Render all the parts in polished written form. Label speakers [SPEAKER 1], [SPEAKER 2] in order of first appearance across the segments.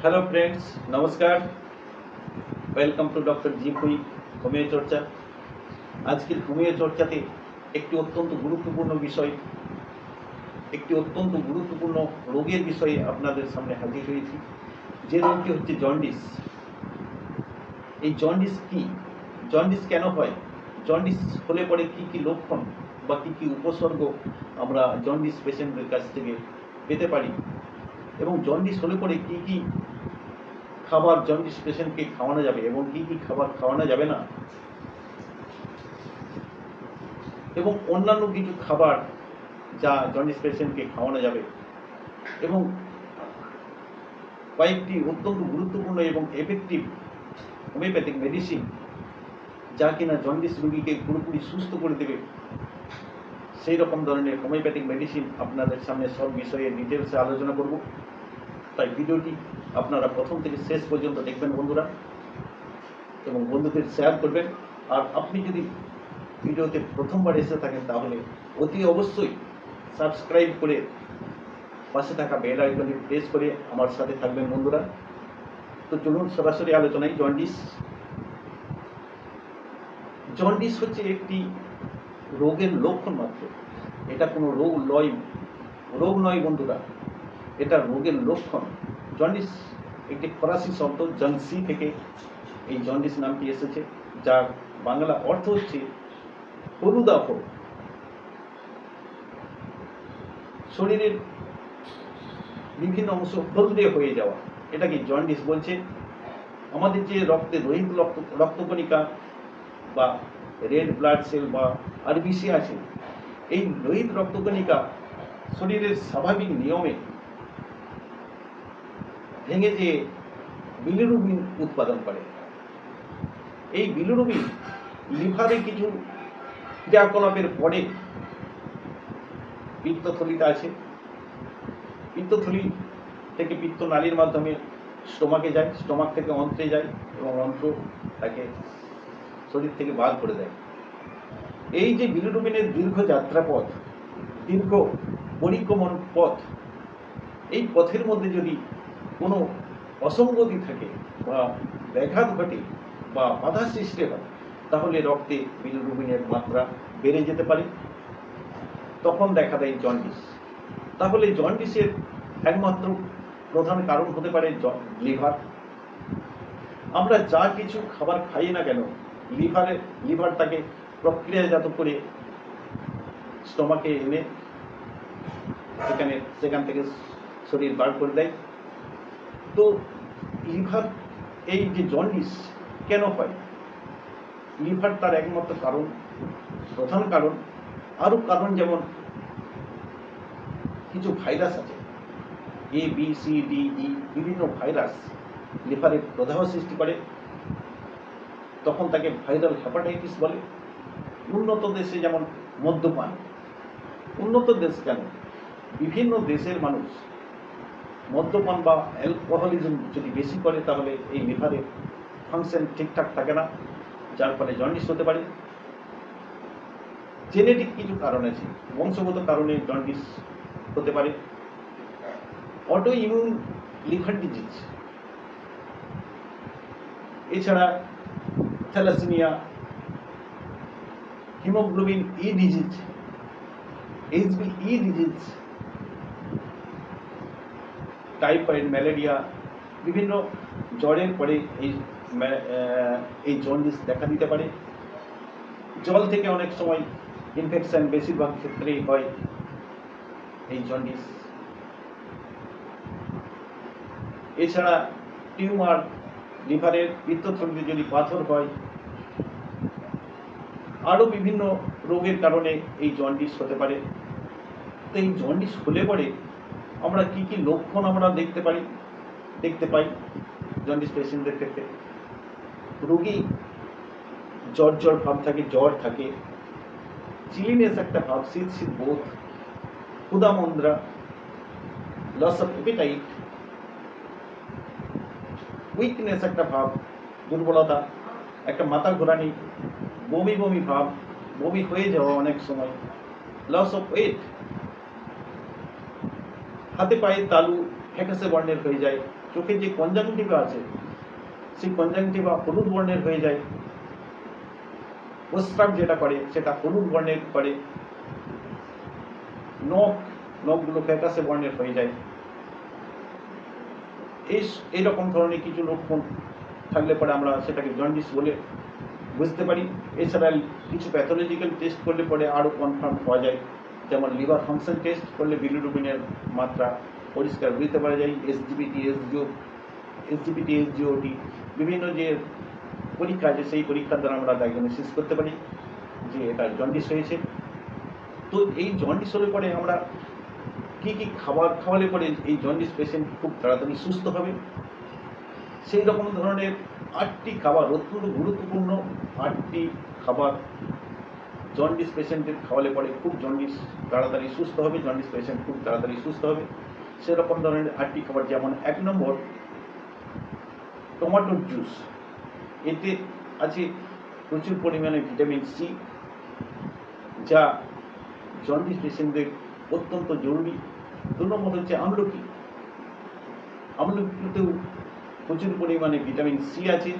[SPEAKER 1] Hello friends, নমস্কার। Welcome to doctor G Bhui homeo চর্চা। আজকের হোমিও চর্চাতে একটি অত্যন্ত গুরুত্বপূর্ণ রোগের বিষয়ে আপনাদের সামনে হাজির হয়েছি। যে রোগটি হচ্ছে জন্ডিস। এই জন্ডিস কি? জন্ডিস কেন হয়? জন্ডিস হলে পরে কি কি লক্ষণ বা কি কি উপসর্গ আমরা জন্ডিস পেশেন্টদের কাছ থেকে পেতে পারি, এবং জন্ডিস হলে পরে কি কি খাবার জন্ডিস পেশেন্টকে খাওয়ানো যাবে এবং কি কি খাবার খাওয়ানো যাবে না, এবং অন্যান্য কিছু খাবার যা জন্ডিস পেশেন্টকে খাওয়ানো যাবে, এবং কয়েকটি অত্যন্ত গুরুত্বপূর্ণ এবং এফেক্টিভ হোমিওপ্যাথিক মেডিসিন যা কিনা জন্ডিস রোগীকে পুরোপুরি সুস্থ করে দেবে, সেই রকম ধরনের হোমিওপ্যাথিক মেডিসিন আপনাদের সামনে সব বিষয়ে ডিটেলসে আলোচনা করব। তাই ভিডিওটি আপনারা প্রথম থেকে শেষ পর্যন্ত দেখবেন বন্ধুরা, এবং বন্ধুদের শেয়ার করবেন। আর আপনি যদি ভিডিওতে প্রথমবার এসে থাকেন তাহলে অতি অবশ্যই সাবস্ক্রাইব করে পাশে থাকা বেল আইকনে প্রেস করে আমার সাথে থাকবেন বন্ধুরা। তো চলুন সরাসরি আলোচনায়। জন্ডিস হচ্ছে একটি রোগের লক্ষণ মাত্র। এটা কোনো রোগ নয় বন্ধুরা, এটা রোগের লক্ষণ। জন্ডিস একটি ফরাসি শব্দ জনসি থেকে এই জন্ডিস নামটি এসেছে, যার বাংলা অর্থ হচ্ছে হলুদাভ। শরীরের বিভিন্ন অংশ হলদে হয়ে যাওয়া, এটাকে জন্ডিস বলছে। আমাদের যে রক্তে রোহিত রক্তকণিকা বা রেড ব্লাড সেল বা আরবিসি আছে, এই লোহিত রক্তকণিকা শরীরের স্বাভাবিক নিয়মে ভেঙে যে বিলিরুবিন উৎপাদন করে। এই বিলিরুবিন লিভারে কিছু ক্রিয়াকলাপের পরে পিত্তথলিতে আছে, পিত্তথলি থেকে পিত্তনালীর মাধ্যমে স্টোমাকে যায়, স্টোমাক থেকে অন্ত্রে যায়, এবং অন্ত্র তাকে শরীর থেকে বাদ করে দেয়। এই যে বিলিরুবিনের দীর্ঘ যাত্রাপথ, দীর্ঘ পরিক্রমণ পথ, এই পথের মধ্যে যদি কোনো অসঙ্গতি থাকে বা ব্যাঘাত ঘটে বা বাধা সৃষ্টি হয়, তাহলে রক্তে বিলিরুবিনের মাত্রা বেড়ে যেতে পারে, তখন দেখা দেয় জন্ডিস। তাহলে জন্ডিসের একমাত্র প্রধান কারণ হতে পারে লিভার। আমরা যা কিছু খাবার খাই না কেন, লিভার তাকে প্রক্রিয়াজাত করে স্টোমাকে এনে সেখান থেকে শরীর বার করে দেয়। তো লিভার, এই যে জন্ডিস কেন হয়, লিভার তার একমাত্র কারণ, প্রধান কারণ। আরও কারণ যেমন কিছু ভাইরাস আছে, ABCDE বিভিন্ন ভাইরাস লিভারে প্রদাহ সৃষ্টি করে, তখন তাকে ভাইরাল হেপাটাইটিস বলে। উন্নত দেশে যেমন মদ্যপান, উন্নত দেশ কেন, বিভিন্ন দেশের মানুষ মদ্যপান বা অ্যালকোহলিজম যদি বেশি করে, তাহলে এই লিভারের ফাংশন ঠিকঠাক থাকে না, যার ফলে জন্ডিস হতে পারে। জেনেটিক কিছু কারণ আছে, বংশগত কারণে জন্ডিস হতে পারে। অটো ইমিউন লিভার ডিজিজ, এছাড়া thalassaemia, haemoglobin E disease, HbE disease, typhoid, malaria, বিভিন্ন জ্বরের পরে এই জন্ডিস দেখা দিতে পারে। জল থেকে অনেক সময় ইনফেকশন বেশিরভাগ ক্ষেত্রেই হয় এই জন্ডিস। এছাড়া টিউমার, লিভারের পিত্তথলিতে যদি পাথর হয়, আরও বিভিন্ন রোগের কারণে এই জন্ডিস হতে পারে। তো এই জন্ডিস হলে পরে আমরা কি কি লক্ষণ আমরা দেখতে পাই জন্ডিস পেশেন্টদের ক্ষেত্রে? রোগী জ্বর ভাব থাকে, জ্বর থাকে, চিলিনেস একটা ভাব, শীত বোধ, ক্ষুধামন্দ্রা, লস অফ অ্যাপিটাইট, উইকনেস একটা ভাব, দুর্বলতা, একটা মাথা ঘোরানি, বমি ভাব, বমি হয়ে যাওয়া অনেক সময়, লস অফ ওয়েট, হাতে পায়ে তালু ফ্যাকাসে বর্ণের হয়ে যায়, চোখে যে কনজাংটিভা আছে সেই কনজাংটিভা হলুদ বর্ণের হয়ে যায়, প্রস্রাব যেটা করে সেটা হলুদ বর্ণের করে, নখগুলো ফ্যাকাশে বর্ণের হয়ে যায়। এইরকম ধরনের কিছু লক্ষণ থাকলে পরে আমরা সেটাকে জন্ডিস বলে বুঝতে পারি। এছাড়া কিছু প্যাথোলজিক্যাল টেস্ট করলে পরে আরও কনফার্ম হওয়া যায়, যেমন লিভার ফাংশন টেস্ট করলে বিলিরুবিনের মাত্রা পরিষ্কার বুঝতে পারা যায়। এসজিপিটি, এসজিওটি বিভিন্ন যে পরীক্ষা আছে সেই পরীক্ষার দ্বারা আমরা ডায়াগনোসিস করতে পারি যে এটা জন্ডিস হয়েছে। তো এই জন্ডিস হলে পরে আমরা কী কী খাবার খাওয়ালে পরে এই জন্ডিস পেশেন্ট খুব তাড়াতাড়ি সুস্থ হবে, সেই রকম ধরনের 8টি খাবার, অত্যন্ত গুরুত্বপূর্ণ 8টি খাবার জন্ডিস পেশেন্টের খাওয়ালে পরে খুব জন্ডিস তাড়াতাড়ি সুস্থ হবে, জন্ডিস পেশেন্ট খুব তাড়াতাড়ি সুস্থ হবে। সেরকম ধরনের 8টি খাবার, যেমন 1 নম্বর টমেটোর জুস। এতে আছে প্রচুর পরিমাণে ভিটামিন সি, যা জন্ডিস পেশেন্টদের অত্যন্ত জরুরি। 2 নম্বর হচ্ছে আমলকি। আমলকিতেও প্রচুর পরিমাণে ভিটামিন সি আছে,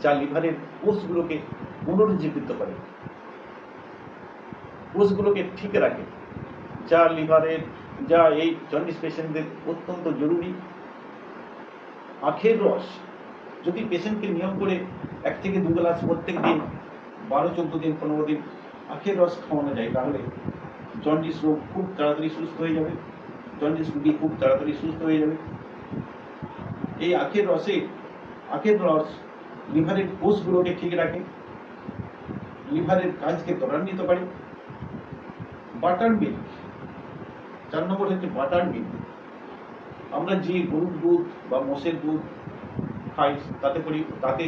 [SPEAKER 1] যা লিভারের কোষগুলোকে পুনরুজ্জীবিত করে, কোষগুলোকে ঠিক রাখে, যা এই জন্ডিস পেশেন্টদের অত্যন্ত জরুরি। আখের রস, যদি পেশেন্টকে নিয়ম করে 1 থেকে 2 গ্লাস প্রত্যেক দিন 12, 14 দিন, 15 দিন আখের রস খাওয়ানো যায়, তাহলে জন্ডিস রোগ খুব তাড়াতাড়ি সুস্থ হয়ে যাবে, জন্ডিস রোগী খুব তাড়াতাড়ি সুস্থ হয়ে যাবে। এই আখের রস লিভারের কোষগুলোকে ঠিক রাখে, লিভারের কাজকে ত্বরান্বিত করে। বাটার মিল্ক, 4 নম্বর হচ্ছে বাটার মিল্ক। আমরা যে গরুর দুধ বা মোষের দুধ খাই তাতে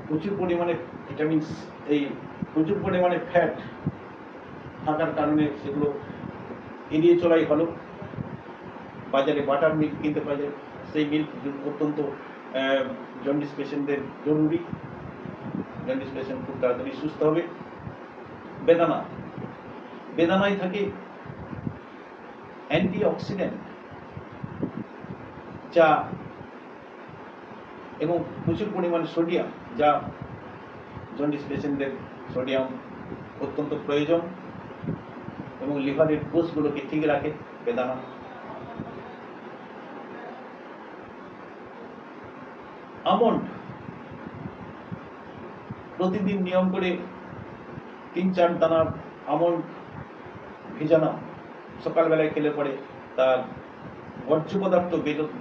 [SPEAKER 1] প্রচুর পরিমাণে ভিটামিন, প্রচুর পরিমাণে ফ্যাট থাকার কারণে সেগুলো এড়িয়ে চলাই ভালো। বাজারে বাটার মিল্ক কিনতে পাওয়া যায়, সেই মিল্ক অত্যন্ত জন্ডিস পেশেন্টদের জরুরি, জন্ডিস পেশেন্ট খুব তাড়াতাড়ি সুস্থ হবে। বেদানায় থাকে অ্যান্টিঅক্সিডেন্ট, যা এবং প্রচুর পরিমাণে সোডিয়াম, যা জন্ডিস পেশেন্টদের সোডিয়াম অত্যন্ত প্রয়োজন এবং লিভারের কোষগুলোকে ঠিক রাখে বেদানা। আমন্ড, প্রতিদিন নিয়ম করে 3-4 দানা আমন্ড ভেজানো সকালবেলায় খেলে পরে তার বর্জ্য পদার্থ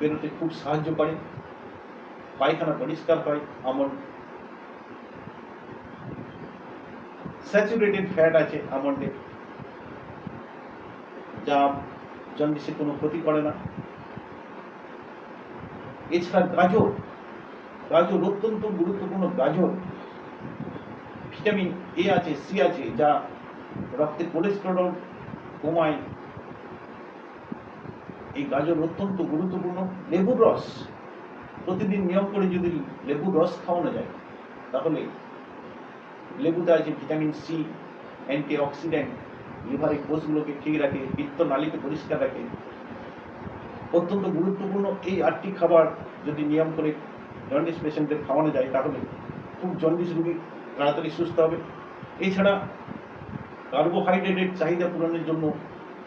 [SPEAKER 1] বেরোতে খুব সাহায্য করে, পায়খানা পরিষ্কার হয়। আমন্ড স্যাচুরেটেড ফ্যাট আছে আমন্ডে, যা জন্ডিসে কোনো ক্ষতি করে না। এছাড়া গাজর অত্যন্ত গুরুত্বপূর্ণ। গাজর ভিটামিন এ আছে, সি আছে, যা রক্তে কোলেস্টেরল কমায়। এই গাজর অত্যন্ত গুরুত্বপূর্ণ। লেবুর রস, প্রতিদিন নিয়ম করে যদি লেবুর রস খাওয়ানো যায়, তাহলে লেবুতে আছে ভিটামিন সি, অ্যান্টিঅক্সিডেন্ট, লিভারের কোষগুলোকে ঠিক রাখে, পিত্ত নালীকে পরিষ্কার রাখে, অত্যন্ত গুরুত্বপূর্ণ। এই 8টি খাবার যদি নিয়ম করে জন্ডিস পেশেন্টদের খাওয়ানো যায়, তাহলে খুব জন্ডিস রোগী তাড়াতাড়ি সুস্থ হবে। এছাড়া কার্বোহাইড্রেটের চাহিদা পূরণের জন্য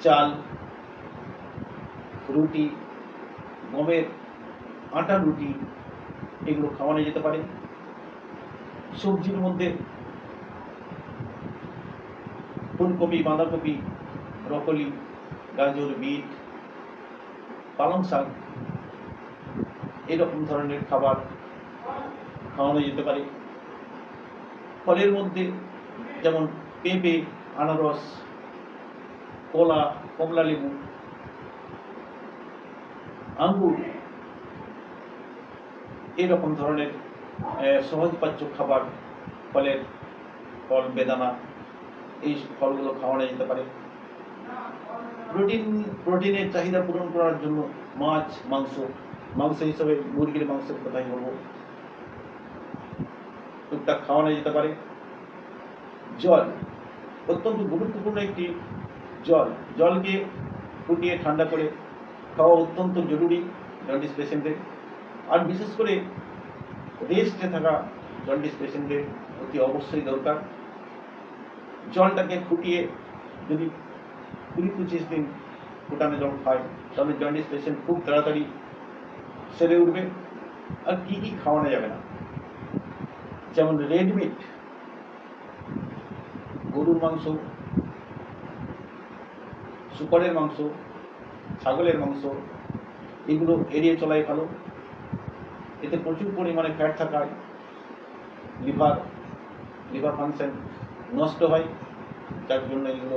[SPEAKER 1] চাল, রুটি, গমের আটার রুটি, এগুলো খাওয়ানো যেতে পারে। সবজির মধ্যে ফুলকপি, বাঁধাকপি, ব্রকলি, গাজর, বিট, পালং শাক, এরকম ধরনের খাবার খাওয়ানো যেতে পারে। ফলের মধ্যে যেমন পেঁপে, আনারস, কলা, কমলা লেবু, আঙ্গুর, এরকম ধরনের সহজপাচ্য খাবার, ফল, বেদানা, এই ফলগুলো খাওয়ানো যেতে পারে। প্রোটিনের চাহিদা পূরণ করার জন্য মাছ, মাংস হিসেবে মুরগির মাংসের কথাই বলবো, টুকটাক খাওয়ানো যেতে পারে। জল অত্যন্ত গুরুত্বপূর্ণ একটি জলকে ফুটিয়ে ঠান্ডা করে খাওয়া অত্যন্ত জরুরি জন্ডিস পেশেন্টদের। আর বিশেষ করে রেস্টে থাকা জন্ডিস পেশেন্টদের অতি অবশ্যই দরকার। জলটাকে ফুটিয়ে যদি 20-25 দিন ফুটানো জল খায় তাহলে জন্ডিস পেশেন্ট খুব তাড়াতাড়ি সেরে উঠবে। আর কি কি খাওয়ানো যাবে না, যেমন রেড মিট, গরুর মাংস, শুকরের মাংস, ছাগলের মাংস, এগুলো এড়িয়ে চলাই ভালো। এতে প্রচুর পরিমাণে ফ্যাট থাকায় লিভার ফাংশন নষ্ট হয়, যার জন্য এগুলো,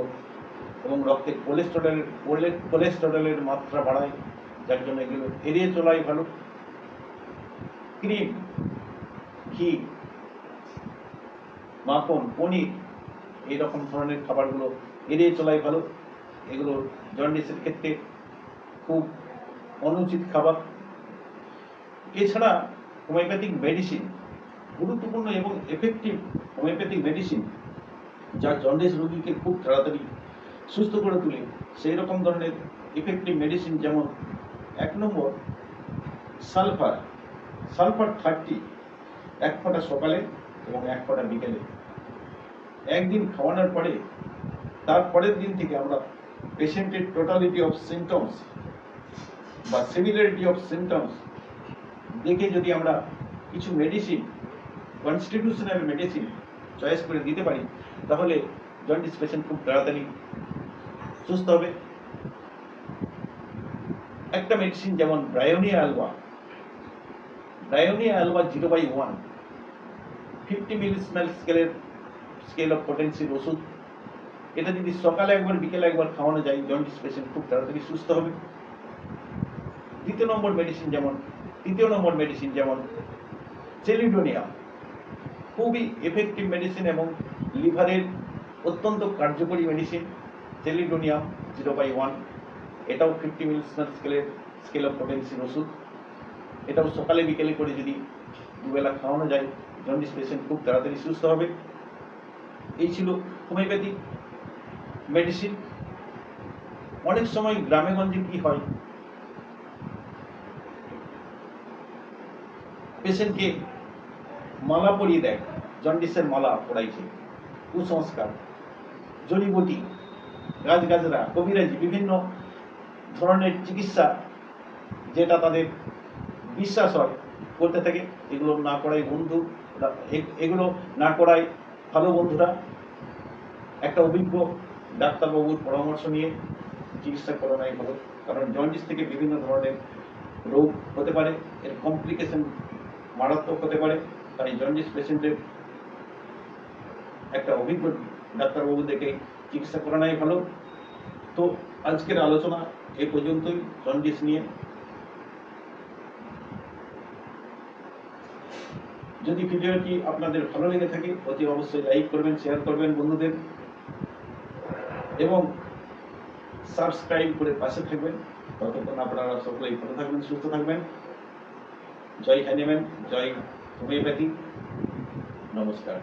[SPEAKER 1] এবং রক্তে কোলেস্টেরলের মাত্রা বাড়ায়, যার জন্য এগুলো এড়িয়ে চলাই ভালো। ক্রিম, ঘি, মাখন, পনির, এইরকম ধরনের খাবারগুলো এড়িয়ে চলাই ভালো। এগুলো জন্ডিসের ক্ষেত্রে খুব অনুচিত খাবার। এছাড়া হোমিওপ্যাথিক মেডিসিন, গুরুত্বপূর্ণ এবং এফেক্টিভ হোমিওপ্যাথিক মেডিসিন যা জন্ডিস রোগীকে খুব তাড়াতাড়ি সুস্থ করে তোলে, সেই রকম ধরনের এফেক্টিভ মেডিসিন যেমন 1 নম্বর সালফার 30, 1 ফোঁটা সকালে এবং 1 ফোঁটা বিকেলে। একদিন খাওয়ানোর পরে তার পরের দিন থেকে আমরা পেশেন্টের টোটালিটি অফ সিমটমস বা সিমিলারিটি অফ সিমটমস দেখে যদি আমরা কিছু মেডিসিন, কনস্টিটিউশনাল মেডিসিন চয়েস করে দিতে পারি, তাহলে জন্ডিস পেশেন্ট খুব তাড়াতাড়ি সুস্থ হবে। একটা মেডিসিন যেমন ব্রায়োনিয়া অ্যালবা 0/1 50 মিলিসমাল স্কেল অফ পটেন্সির ওষুধ। এটা যদি সকালে একবার বিকেলে একবার খাওয়ানো যায়, জন্ডিস পেশেন্ট খুব তাড়াতাড়ি সুস্থ হবে। তৃতীয় নম্বর মেডিসিন যেমন চেলিডোনিয়াম, খুবই এফেক্টিভ মেডিসিন এবং লিভারের অত্যন্ত কার্যকরী মেডিসিন। চেলিডোনিয়াম 0/1, এটাও 50 মিলিসমাল স্কেল অফ পটেন্সির ওষুধ। এটাও সকালে বিকেলে করে যদি দুবেলা খাওয়ানো যায়, জন্ডিস পেশেন্ট খুব তাড়াতাড়ি সুস্থ হবে। এই ছিল হোমিওপ্যাথিক মেডিসিন। অনেক সময় গ্রামে গঞ্জে কি হয়, পেশেন্টকে মালা পরিয়ে দেয়, জন্ডিসের মালা পরাইছে, কুসংস্কার, জড়িবুটি, গাছগাছরা, কবিরাজি, বিভিন্ন ধরনের চিকিৎসা যেটা তাদের বিশ্বাস হয় করতে থাকে। এগুলো না করায় ভালো বন্ধুরা একটা অভিজ্ঞ ডাক্তারবাবুর পরামর্শ নিয়ে চিকিৎসা করানোই ভালো, কারণ জন্ডিস থেকে বিভিন্ন ধরনের রোগ হতে পারে, এর কমপ্লিকেশন মারাত্মক হতে পারে। তাই জন্ডিস পেশেন্টের একটা অভিজ্ঞ ডাক্তারবাবু দেখে চিকিৎসা করানোই ভালো। তো আজকের আলোচনা এই পর্যন্তই জন্ডিস নিয়ে। যদি ভিডিওটি আপনাদের ভালো লেগে থাকে অতি অবশ্যই লাইক করবেন, শেয়ার করবেন বন্ধুদের, এবং সাবস্ক্রাইব করে পাশে থাকবেন। ততক্ষণ আপনারা সকলেই ভালো থাকবেন, সুস্থ থাকবেন। জয় হ্যানিম্যান, জয় হোমিওপ্যাথি, নমস্কার।